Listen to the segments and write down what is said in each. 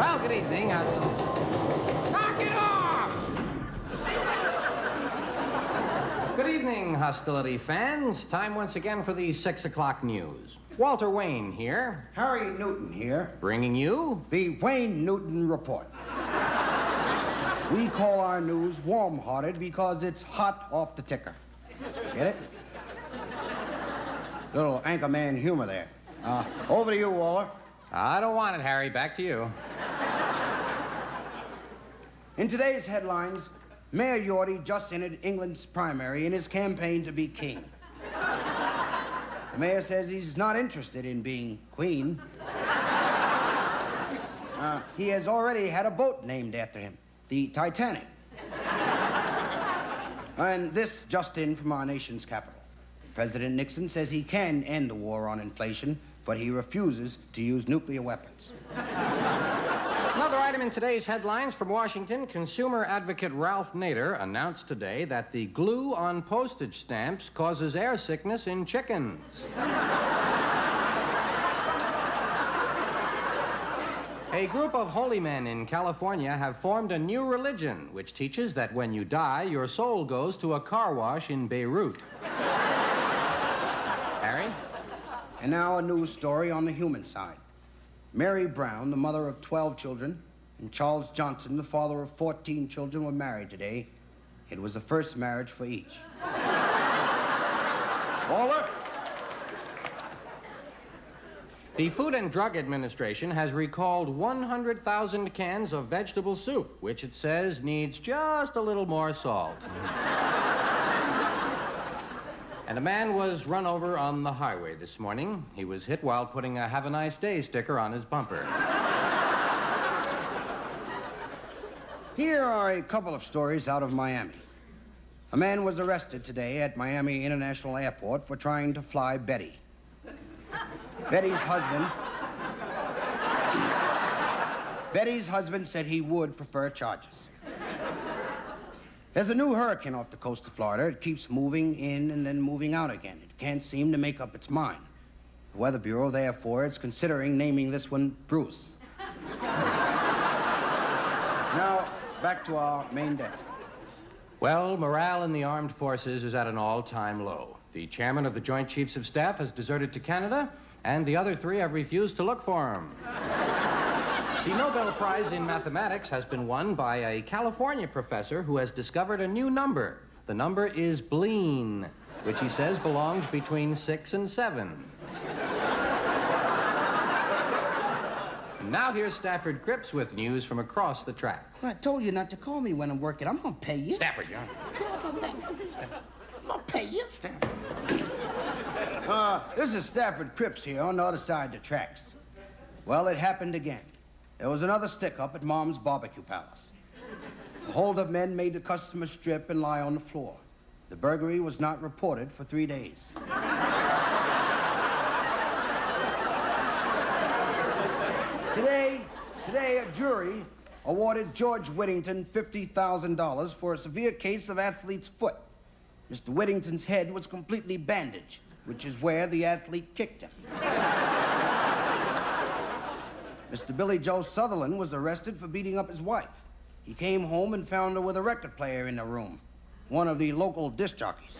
Well, good evening. Knock it off! Good evening, hostility fans. Time once again for the 6 o'clock news. Walter Wayne here. Harry Newton here. Bringing you the Wayne Newton Report. We call our news warm-hearted because it's hot off the ticker. Get it? Little anchorman humor there. Over to you, Waller. I don't want it, Harry. Back to you. In today's headlines, Mayor Yorty just entered England's primary in his campaign to be king. The mayor says he's not interested in being queen. He has already had a boat named after him, the Titanic. And this just in from our nation's capital. President Nixon says he can end the war on inflation, but he refuses to use nuclear weapons. Another item in today's headlines from Washington, consumer advocate Ralph Nader announced today that the glue on postage stamps causes air sickness in chickens. A group of holy men in California have formed a new religion which teaches that when you die, your soul goes to a car wash in Beirut. Harry? And now a news story on the human side. Mary Brown, the mother of 12 children, and Charles Johnson, the father of 14 children, were married today. It was the first marriage for each. Waller? The Food and Drug Administration has recalled 100,000 cans of vegetable soup, which it says needs just a little more salt. And a man was run over on the highway this morning. He was hit while putting a "Have a Nice Day" sticker on his bumper. Here are a couple of stories out of Miami. A man was arrested today at Miami International Airport for trying to fly Betty. Betty's husband said he would prefer charges. There's a new hurricane off the coast of Florida. It keeps moving in and then moving out again. It can't seem to make up its mind. The Weather Bureau, therefore, is considering naming this one Bruce. Now, back to our main desk. Well, morale in the armed forces is at an all-time low. The chairman of the Joint Chiefs of Staff has deserted to Canada, and the other three have refused to look for him. The Nobel Prize in Mathematics has been won by a California professor who has discovered a new number. The number is Bleen, which he says belongs between 6 and 7. And now here's Stafford Cripps with news from across the tracks. I told you not to call me when I'm working. I'm going to pay you. Stafford, John. I'm going to pay you. This is Stafford Cripps here on the other side of the tracks. Well, it happened again. There was another stick-up at Mom's Barbecue Palace. The hold-up men made the customer strip and lie on the floor. The burglary was not reported for 3 days. Today, a jury awarded George Whittington $50,000 for a severe case of athlete's foot. Mr. Whittington's head was completely bandaged, which is where the athlete kicked him. Mr. Billy Joe Sutherland was arrested for beating up his wife. He came home and found her with a record player in the room, one of the local disc jockeys.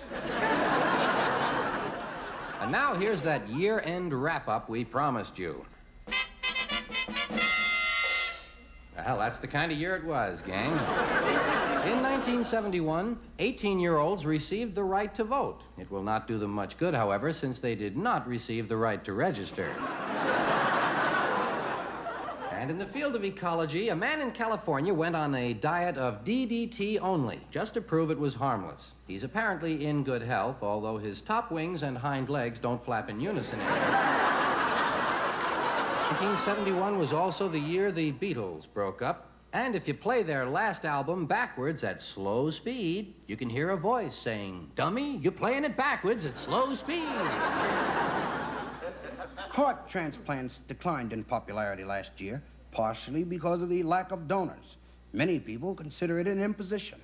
And now here's that year-end wrap-up we promised you. Well, that's the kind of year it was, gang. In 1971, 18-year-olds received the right to vote. It will not do them much good, however, since they did not receive the right to register. And in the field of ecology, a man in California went on a diet of DDT only, just to prove it was harmless. He's apparently in good health, although his top wings and hind legs don't flap in unison anymore. 1971 was also the year the Beatles broke up, and if you play their last album backwards at slow speed, you can hear a voice saying, "Dummy, you're playing it backwards at slow speed." Heart transplants declined in popularity last year, partially because of the lack of donors. Many people consider it an imposition.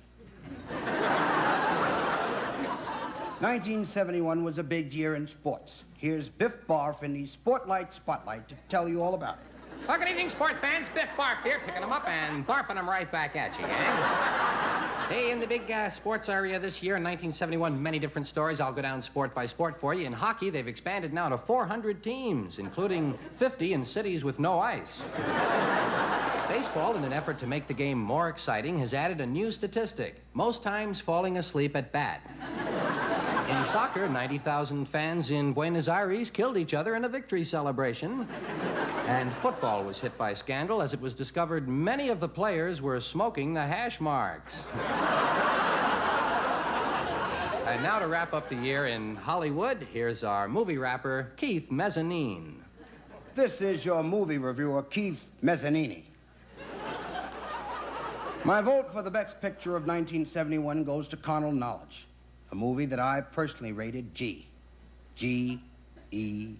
1971 was a big year in sports. Here's Biff Barf in the Sportlight Spotlight to tell you all about it. Well, good evening, sport fans. Biff Barf here, picking them up and barfing them right back at you, gang. Hey, in the big sports area this year in 1971, many different stories. I'll go down sport by sport for you. In hockey, they've expanded now to 400 teams, including 50 in cities with no ice. Baseball, in an effort to make the game more exciting, has added a new statistic: most times falling asleep at bat. In soccer, 90,000 fans in Buenos Aires killed each other in a victory celebration. And football was hit by scandal as it was discovered many of the players were smoking the hash marks. And now to wrap up the year in Hollywood, here's our movie rapper, Keith Mezzanine. This is your movie reviewer, Keith Mezzanini. My vote for the best picture of 1971 goes to Carnal Knowledge, a movie that I personally rated G. G-E-E-G.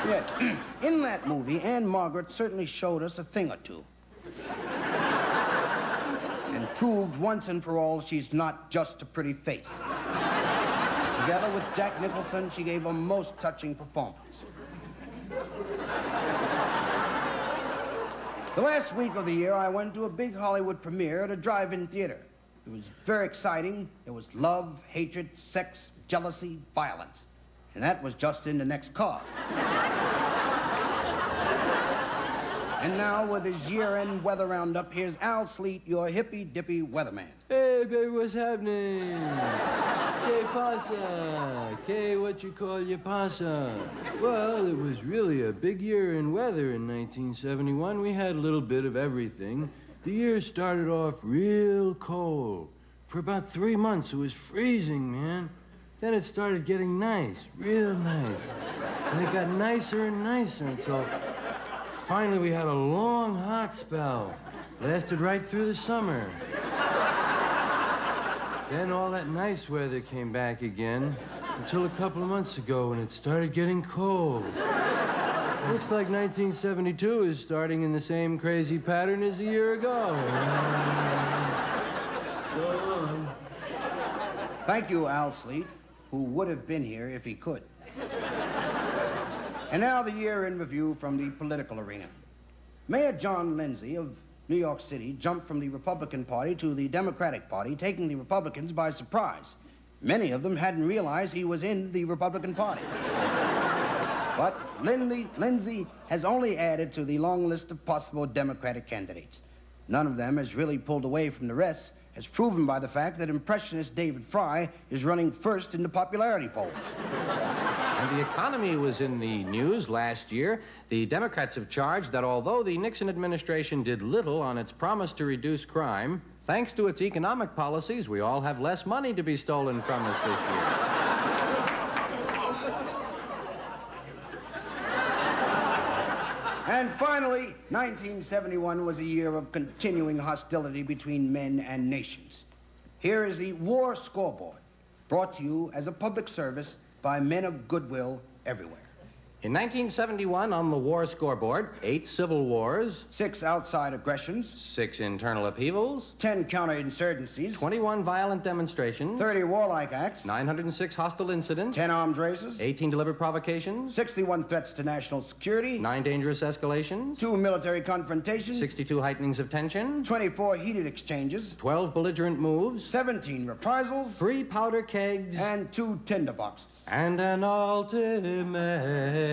Yet, in that movie, Anne Margaret certainly showed us a thing or two. And proved once and for all she's not just a pretty face. Together with Jack Nicholson, she gave a most touching performance. The last week of the year, I went to a big Hollywood premiere at a drive-in theater. It was very exciting. There was love, hatred, sex, jealousy, violence. And that was just in the next car. And now, with his year-end weather roundup, here's Al Sleet, your hippy-dippy weatherman. Hey, baby, what's happening? Que pasa? Que what you call ya pasa? Well, it was really a big year in weather in 1971. We had a little bit of everything. The year started off real cold. For about 3 months, it was freezing, man. Then it started getting nice, real nice. And it got nicer and nicer until finally we had a long, hot spell. Lasted right through the summer. Then all that nice weather came back again until a couple of months ago when it started getting cold. Looks like 1972 is starting in the same crazy pattern as a year ago. Thank you, Al Sleet, who would have been here if he could. And now the year in review from the political arena. Mayor John Lindsay of New York City jumped from the Republican Party to the Democratic Party, taking the Republicans by surprise. Many of them hadn't realized he was in the Republican Party. But Lindsay has only added to the long list of possible Democratic candidates. None of them has really pulled away from the rest, as proven by the fact that impressionist David Fry is running first in the popularity polls. And the economy was in the news last year. The Democrats have charged that although the Nixon administration did little on its promise to reduce crime, thanks to its economic policies, we all have less money to be stolen from us this year. And finally, 1971 was a year of continuing hostility between men and nations. Here is the War Scoreboard, brought to you as a public service by men of goodwill everywhere. In 1971, on the war scoreboard, 8 civil wars, 6 outside aggressions, 6 internal upheavals, 10 counterinsurgencies, 21 violent demonstrations, 30 warlike acts, 906 hostile incidents, 10 arms races, 18 deliberate provocations, 61 threats to national security, 9 dangerous escalations, 2 military confrontations, 62 heightenings of tension, 24 heated exchanges, 12 belligerent moves, 17 reprisals, 3 powder kegs, and 2 tinderboxes. And an ultimate